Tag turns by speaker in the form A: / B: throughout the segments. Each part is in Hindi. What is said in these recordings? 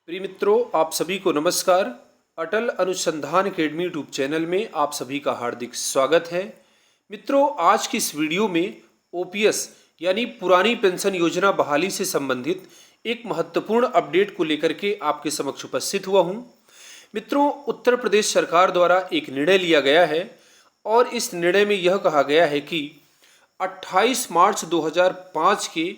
A: प्रिय मित्रों, आप सभी को नमस्कार। अटल अनुसंधान अकेडमी यूट्यूब चैनल में आप सभी का हार्दिक स्वागत है। मित्रों, आज की इस वीडियो में ओपीएस यानी पुरानी पेंशन योजना बहाली से संबंधित एक महत्वपूर्ण अपडेट को लेकर के आपके समक्ष उपस्थित हुआ हूं। मित्रों, उत्तर प्रदेश सरकार द्वारा एक निर्णय लिया गया है और इस निर्णय में यह कहा गया है कि 28 मार्च 2005 के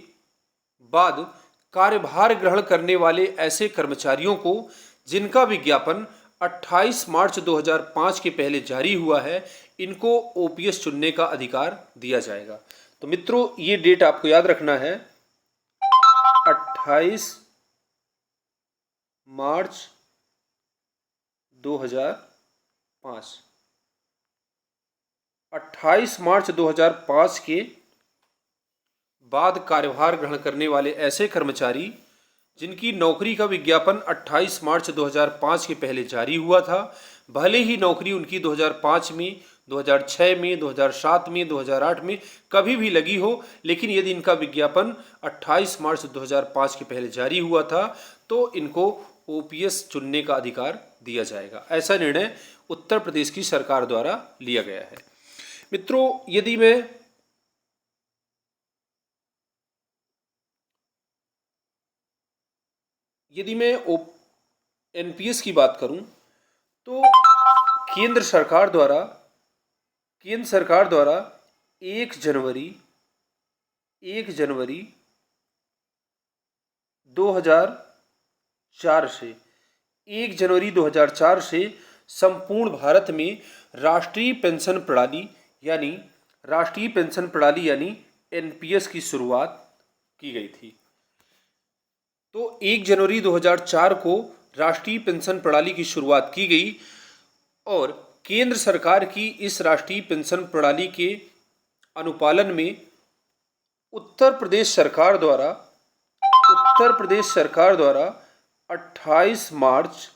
A: बाद कार्यभार ग्रहण करने वाले ऐसे कर्मचारियों को जिनका विज्ञापन 28 मार्च 2005 के पहले जारी हुआ है, इनको ओपीएस चुनने का अधिकार दिया जाएगा। तो मित्रों, ये डेट आपको याद रखना है, 28 मार्च 2005। 28 मार्च 2005 के बाद कार्यभार ग्रहण करने वाले ऐसे कर्मचारी जिनकी नौकरी का विज्ञापन 28 मार्च 2005 के पहले जारी हुआ था, भले ही नौकरी उनकी 2005 में, 2006 में, 2007 में, 2008 में कभी भी लगी हो, लेकिन यदि इनका विज्ञापन 28 मार्च 2005 के पहले जारी हुआ था तो इनको ओपीएस चुनने का अधिकार दिया जाएगा। ऐसा निर्णय उत्तर प्रदेश की सरकार द्वारा लिया गया है। मित्रों, यदि मैं एनपीएस की बात करूं तो केंद्र सरकार द्वारा 1 जनवरी 2004 से 1 जनवरी 2004 से संपूर्ण भारत में राष्ट्रीय पेंशन प्रणाली यानी एनपीएस की शुरुआत की गई थी। तो 1 जनवरी 2004 को राष्ट्रीय पेंशन प्रणाली की शुरुआत की गई और केंद्र सरकार की इस राष्ट्रीय पेंशन प्रणाली के अनुपालन में उत्तर प्रदेश सरकार द्वारा 28 मार्च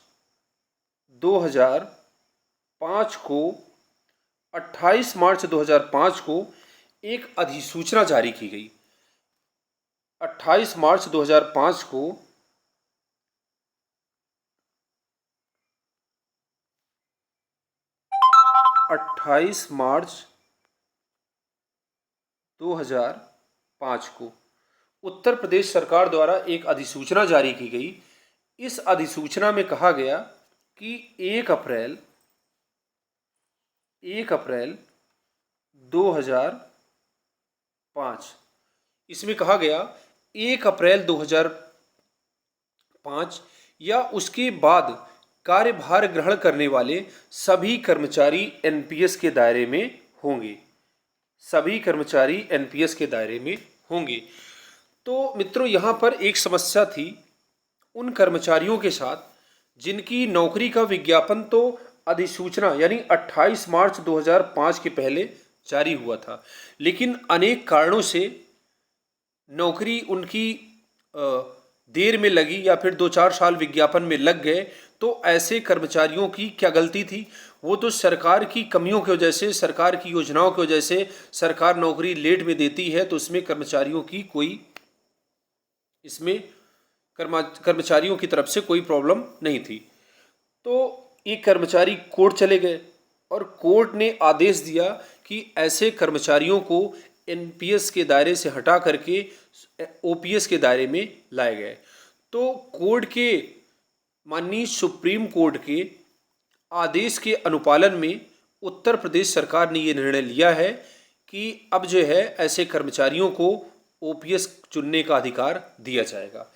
A: 2005 को एक अधिसूचना जारी की गई। 28 मार्च 2005 को उत्तर प्रदेश सरकार द्वारा एक अधिसूचना जारी की गई। इस अधिसूचना में कहा गया कि 1 अप्रैल 2005, इसमें कहा गया 1 अप्रैल 2005 या उसके बाद कार्यभार ग्रहण करने वाले सभी कर्मचारी एनपीएस के दायरे में होंगे। तो मित्रों, यहाँ पर एक समस्या थी उन कर्मचारियों के साथ जिनकी नौकरी का विज्ञापन तो अधिसूचना यानी 28 मार्च 2005 के पहले जारी हुआ था, लेकिन अनेक कारणों से नौकरी उनकी देर में लगी या फिर 2-4 साल विज्ञापन में लग गए। तो ऐसे कर्मचारियों की क्या गलती थी? वो तो सरकार की कमियों की वजह से, सरकार की योजनाओं की वजह से सरकार नौकरी लेट में देती है, तो इसमें कर्मचारियों की तरफ से कोई प्रॉब्लम नहीं थी। तो एक कर्मचारी कोर्ट चले गए और कोर्ट ने आदेश दिया कि ऐसे कर्मचारियों को एनपीएस के दायरे से हटा करके ओपीएस के दायरे में लाए गए। तो माननीय सुप्रीम कोर्ट के आदेश के अनुपालन में उत्तर प्रदेश सरकार ने ये निर्णय लिया है कि अब जो है ऐसे कर्मचारियों को ओपीएस चुनने का अधिकार दिया जाएगा।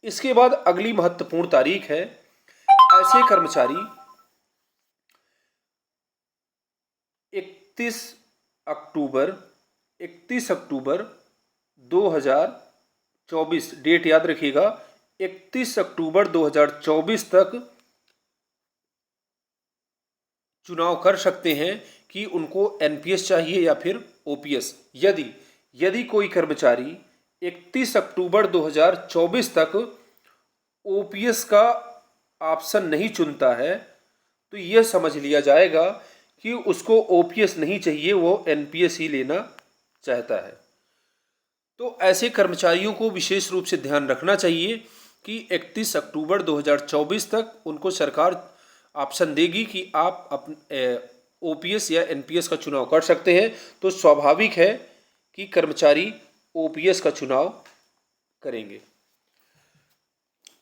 A: इसके बाद अगली महत्वपूर्ण तारीख है, ऐसे कर्मचारी 31 अक्टूबर 2024, डेट याद रखिएगा, 31 अक्टूबर 2024 तक चुनाव कर सकते हैं कि उनको एनपीएस चाहिए या फिर ओपीएस। यदि कोई कर्मचारी 31 अक्टूबर 2024 तक ओपीएस का ऑप्शन नहीं चुनता है तो यह समझ लिया जाएगा कि उसको ओपीएस नहीं चाहिए, वो एनपीएस ही लेना चाहता है। तो ऐसे कर्मचारियों को विशेष रूप से ध्यान रखना चाहिए कि 31 अक्टूबर 2024 तक उनको सरकार ऑप्शन देगी कि आप अपने ओपीएस या एनपीएस का चुनाव कर सकते हैं। तो स्वाभाविक है कि कर्मचारी ओपीएस का चुनाव करेंगे।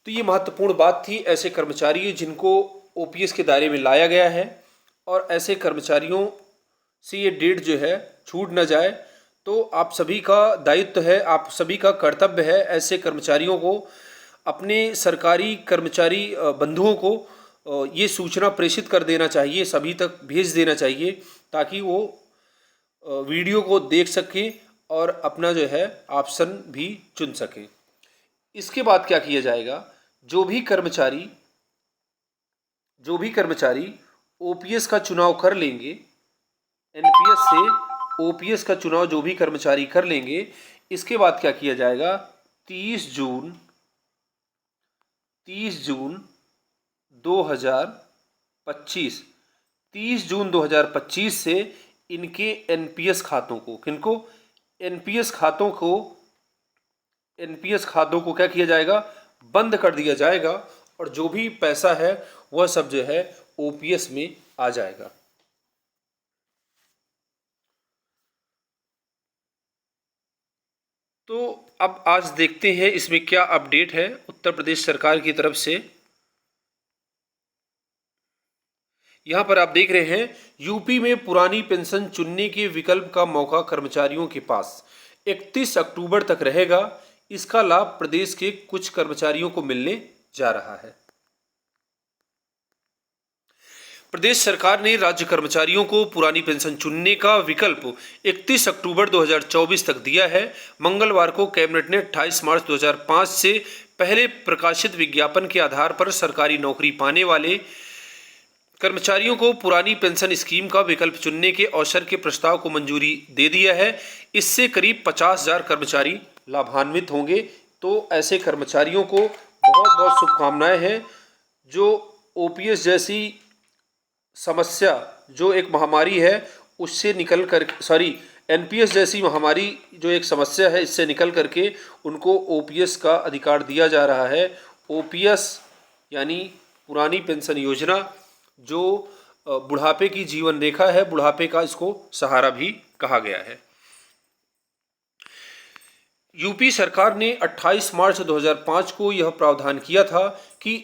A: तो ये महत्वपूर्ण बात थी। ऐसे कर्मचारी जिनको ओपीएस के दायरे में लाया गया है और ऐसे कर्मचारियों से ये डेट जो है छूट न जाए, तो आप सभी का दायित्व है, आप सभी का कर्तव्य है ऐसे कर्मचारियों को, अपने सरकारी कर्मचारी बंधुओं को ये सूचना प्रेषित कर देना चाहिए, सभी तक भेज देना चाहिए, ताकि वो वीडियो को देख सकें और अपना जो है ऑप्शन भी चुन सकें। इसके बाद क्या किया जाएगा, जो भी कर्मचारी ओपीएस का चुनाव कर लेंगे, एनपीएस से ओपीएस का चुनाव जो भी कर्मचारी कर लेंगे, इसके बाद क्या किया जाएगा, 30 जून 2025 से इनके एनपीएस खातों को, एनपीएस खातों को क्या किया जाएगा, बंद कर दिया जाएगा और जो भी पैसा है वह सब जो है ओपीएस में आ जाएगा। तो अब आज देखते हैं इसमें क्या अपडेट है उत्तर प्रदेश सरकार की तरफ से। यहां पर आप देख रहे हैं, यूपी में पुरानी पेंशन चुनने के विकल्प का मौका कर्मचारियों के पास 31 अक्टूबर तक रहेगा। इसका लाभ प्रदेश के कुछ कर्मचारियों को मिलने जा रहा है। प्रदेश सरकार ने राज्य कर्मचारियों को पुरानी पेंशन चुनने का विकल्प 31 अक्टूबर 2024 तक दिया है। मंगलवार को कैबिनेट ने 28 मार्च 2005 से पहले प्रकाशित विज्ञापन के आधार पर सरकारी नौकरी पाने वाले कर्मचारियों को पुरानी पेंशन स्कीम का विकल्प चुनने के अवसर के प्रस्ताव को मंजूरी दे दिया है। इससे करीब 50,000 कर्मचारी लाभान्वित होंगे। तो ऐसे कर्मचारियों को बहुत बहुत शुभकामनाएं हैं जो ओपीएस जैसी समस्या, जो एक महामारी है, उससे निकल कर, एनपीएस जैसी महामारी जो एक समस्या है, इससे निकल करके उनको ओपीएस का अधिकार दिया जा रहा है। ओपीएस यानी पुरानी पेंशन योजना, जो बुढ़ापे की जीवन रेखा है, बुढ़ापे का इसको सहारा भी कहा गया है। यूपी सरकार ने 28 मार्च 2005 को यह प्रावधान किया था कि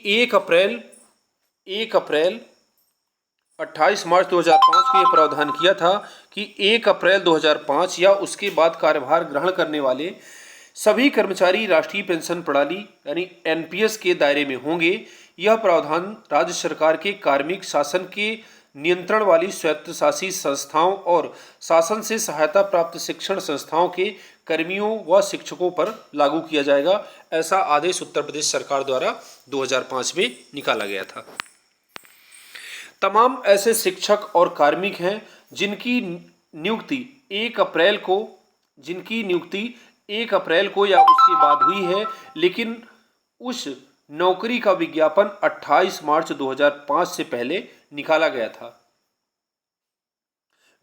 A: 28 मार्च 2005 को यह प्रावधान किया था कि 1 अप्रैल 2005 या उसके बाद कार्यभार ग्रहण करने वाले सभी कर्मचारी राष्ट्रीय पेंशन प्रणाली यानी एनपीएस के दायरे में होंगे। यह प्रावधान राज्य सरकार के कार्मिक शासन के नियंत्रण वाली स्वायत्तशासी संस्थाओं और शासन से सहायता प्राप्त शिक्षण संस्थाओं के कर्मियों व शिक्षकों पर लागू किया जाएगा। ऐसा आदेश उत्तर प्रदेश सरकार द्वारा 2005 में निकाला गया था। तमाम ऐसे शिक्षक और कार्मिक हैं जिनकी नियुक्ति 1 अप्रैल को या उसके बाद हुई है, लेकिन उस नौकरी का विज्ञापन 28 मार्च 2005 से पहले निकाला गया था।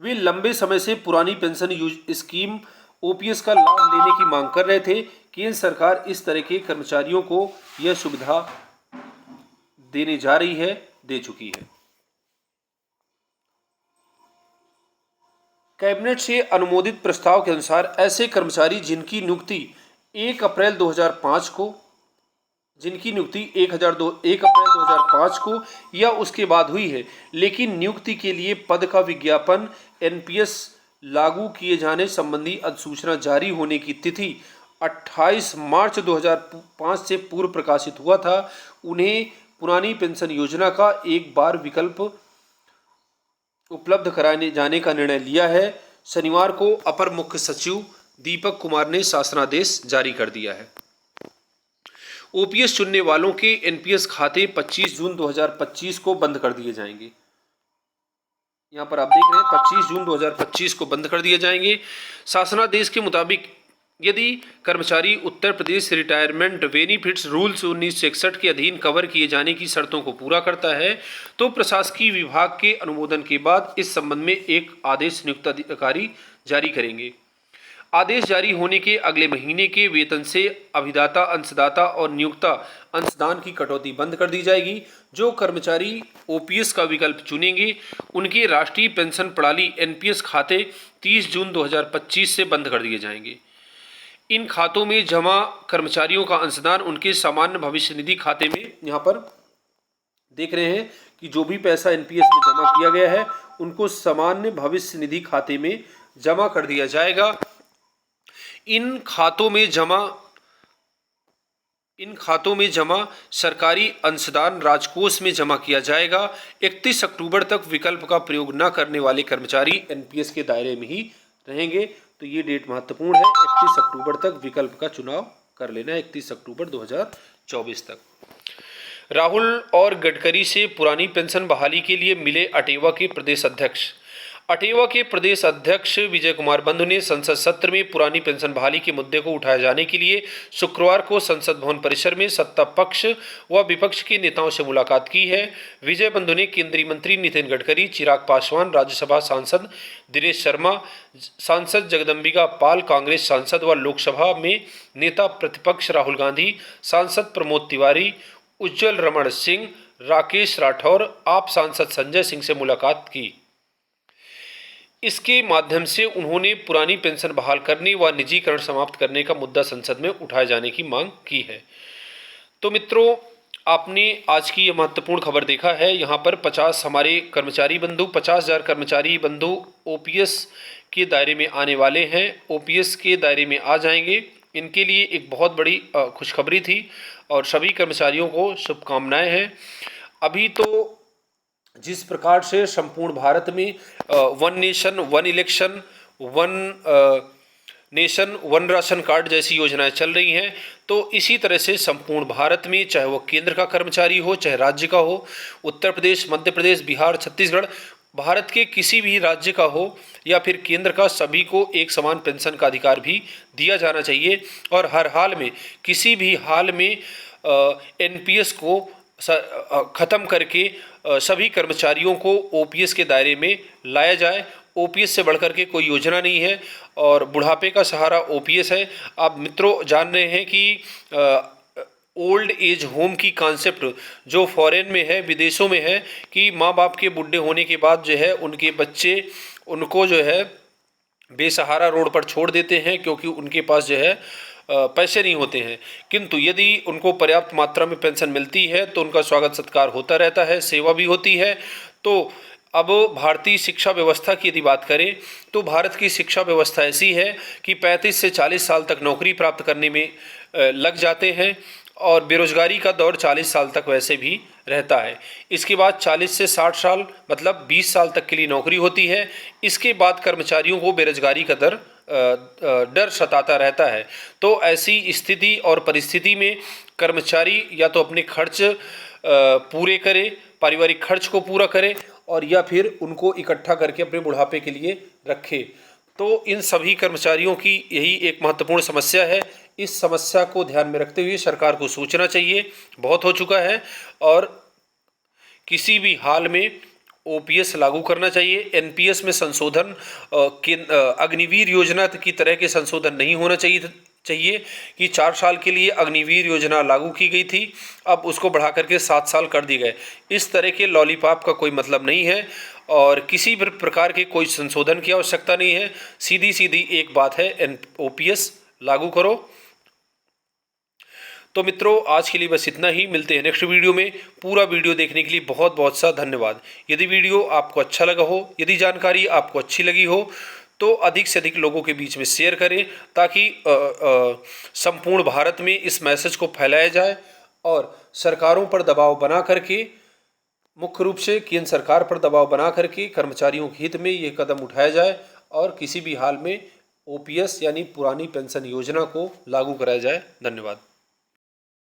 A: वे लंबे समय से पुरानी पेंशन स्कीम ओपीएस का लाभ लेने की मांग कर रहे थे। केंद्र सरकार इस तरह के कर्मचारियों को यह सुविधा देने जा रही है, दे चुकी है। कैबिनेट से अनुमोदित प्रस्ताव के अनुसार ऐसे कर्मचारी जिनकी नियुक्ति 1 अप्रैल 2005 को या उसके बाद हुई है, लेकिन नियुक्ति के लिए पद का विज्ञापन एनपीएस लागू किए जाने संबंधी अधिसूचना जारी होने की तिथि 28 मार्च 2005 से पूर्व प्रकाशित हुआ था, उन्हें पुरानी पेंशन योजना का एक बार विकल्प उपलब्ध कराने जाने का निर्णय लिया है। शनिवार को अपर मुख्य सचिव दीपक कुमार ने शासनादेश जारी कर दिया है। ओपीएस चुनने वालों के एनपीएस खाते 25 जून 2025 को बंद कर दिए जाएंगे। यहाँ पर आप देख रहे हैं 25 जून 2025 को बंद कर दिए जाएंगे। शासनादेश के मुताबिक यदि कर्मचारी Uttar Pradesh retirement benefits rules 1961 के अधीन कवर किए जाने की शर्तों को पूरा करता है तो प्रशासकीय विभाग के अनुमोदन के बाद इस संबंध में एक आदेश नियुक्त अधिकारी जारी करेंगे। आदेश जारी होने के अगले महीने के वेतन से अभिदाता, अंशदाता और नियोक्ता अंशदान की कटौती बंद कर दी जाएगी। जो कर्मचारी ओपीएस का विकल्प चुनेंगे उनके राष्ट्रीय पेंशन प्रणाली एनपीएस खाते 30 जून 2025 से बंद कर दिए जाएंगे। इन खातों में जमा कर्मचारियों का अंशदान उनके सामान्य भविष्य निधि खाते में, यहाँ पर देख रहे हैं कि जो भी पैसा एनपीएस में जमा किया गया है उनको सामान्य भविष्य निधि खाते में जमा कर दिया जाएगा। इन खातों में जमा सरकारी अंशदान राजकोष में जमा किया जाएगा। 31 अक्टूबर तक विकल्प का प्रयोग न करने वाले कर्मचारी एनपीएस के दायरे में ही रहेंगे। तो ये डेट महत्वपूर्ण है, 31 अक्टूबर तक विकल्प का चुनाव कर लेना है, 31 अक्टूबर 2024 तक। राहुल और गडकरी से पुरानी पेंशन बहाली के लिए मिले अटेवा के प्रदेश अध्यक्ष। अटेवा के प्रदेश अध्यक्ष विजय कुमार बंधु ने संसद सत्र में पुरानी पेंशन बहाली के मुद्दे को उठाए जाने के लिए शुक्रवार को संसद भवन परिसर में सत्ता पक्ष व विपक्ष के नेताओं से मुलाकात की है। विजय बंधु ने केंद्रीय मंत्री नितिन गडकरी, चिराग पासवान, राज्यसभा सांसद दिनेश शर्मा, सांसद जगदम्बिका पाल, कांग्रेस सांसद व लोकसभा में नेता प्रतिपक्ष राहुल गांधी, सांसद प्रमोद तिवारी, उज्जवल रमण सिंह, राकेश राठौर, आप सांसद संजय सिंह से मुलाकात की। इसके माध्यम से उन्होंने पुरानी पेंशन बहाल करने व निजीकरण समाप्त करने का मुद्दा संसद में उठाए जाने की मांग की है। तो मित्रों, आपने आज की यह महत्वपूर्ण खबर देखा है। यहाँ पर 50 हमारे कर्मचारी बंधु, 50,000 कर्मचारी बंधु ओपीएस के दायरे में आने वाले हैं, ओपीएस के दायरे में आ जाएंगे। इनके लिए एक बहुत बड़ी खुशखबरी थी और सभी कर्मचारियों को शुभकामनाएं हैं। अभी तो जिस प्रकार से संपूर्ण भारत में one nation one election, one ration card जैसी योजनाएं चल रही हैं, तो इसी तरह से संपूर्ण भारत में, चाहे वो केंद्र का कर्मचारी हो, चाहे राज्य का हो, उत्तर प्रदेश, मध्य प्रदेश, बिहार, छत्तीसगढ़, भारत के किसी भी राज्य का हो या फिर केंद्र का, सभी को एक समान पेंशन का अधिकार भी दिया जाना चाहिए। और हर हाल में, किसी भी हाल में एनपीएस को ख़त्म करके सभी कर्मचारियों को ओपीएस के दायरे में लाया जाए। ओपीएस से बढ़कर के कोई योजना नहीं है और बुढ़ापे का सहारा ओपीएस है। आप मित्रों जान रहे हैं कि ओल्ड एज होम की कॉन्सेप्ट जो फॉरेन में है, विदेशों में है, कि माँ बाप के बुढ़े होने के बाद जो है उनके बच्चे उनको जो है बेसहारा रोड पर छोड़ देते हैं, क्योंकि उनके पास जो है पैसे नहीं होते हैं। किंतु यदि उनको पर्याप्त मात्रा में पेंशन मिलती है तो उनका स्वागत सत्कार होता रहता है, सेवा भी होती है। तो अब भारतीय शिक्षा व्यवस्था की यदि बात करें तो भारत की शिक्षा व्यवस्था ऐसी है कि 35 से 40 साल तक नौकरी प्राप्त करने में लग जाते हैं और बेरोजगारी का दौर 40 साल तक वैसे भी रहता है। इसके बाद 40 से 60 साल मतलब 20 साल तक के लिए नौकरी होती है। इसके बाद कर्मचारियों को बेरोजगारी का डर सताता रहता है। तो ऐसी स्थिति और परिस्थिति में कर्मचारी या तो अपने खर्च पूरे करे, पारिवारिक खर्च को पूरा करे, और या फिर उनको इकट्ठा करके अपने बुढ़ापे के लिए रखे। तो इन सभी कर्मचारियों की यही एक महत्वपूर्ण समस्या है। इस समस्या को ध्यान में रखते हुए सरकार को सोचना चाहिए, बहुत हो चुका है, और किसी भी हाल में ओपीएस लागू करना चाहिए। एनपीएस में संशोधन अग्निवीर योजना की तरह के संशोधन नहीं होना चाहिए कि 4 साल के लिए अग्निवीर योजना लागू की गई थी, अब उसको बढ़ा करके 7 साल कर दिए गए। इस तरह के लॉलीपॉप का कोई मतलब नहीं है और किसी भी प्रकार के कोई संशोधन की आवश्यकता नहीं है। सीधी सीधी एक बात है, ओपीएस लागू करो। तो मित्रों आज के लिए बस इतना ही, मिलते हैं नेक्स्ट वीडियो में। पूरा वीडियो देखने के लिए बहुत बहुत सा धन्यवाद। यदि वीडियो आपको अच्छा लगा हो, यदि जानकारी आपको अच्छी लगी हो, तो अधिक से अधिक लोगों के बीच में शेयर करें ताकि संपूर्ण भारत में इस मैसेज को फैलाया जाए और सरकारों पर दबाव बना करके, मुख्य रूप से केंद्र सरकार पर दबाव बना करके कर्मचारियों के हित में ये कदम उठाया जाए और किसी भी हाल में ओपीएस यानी पुरानी पेंशन योजना को लागू कराया जाए। धन्यवाद।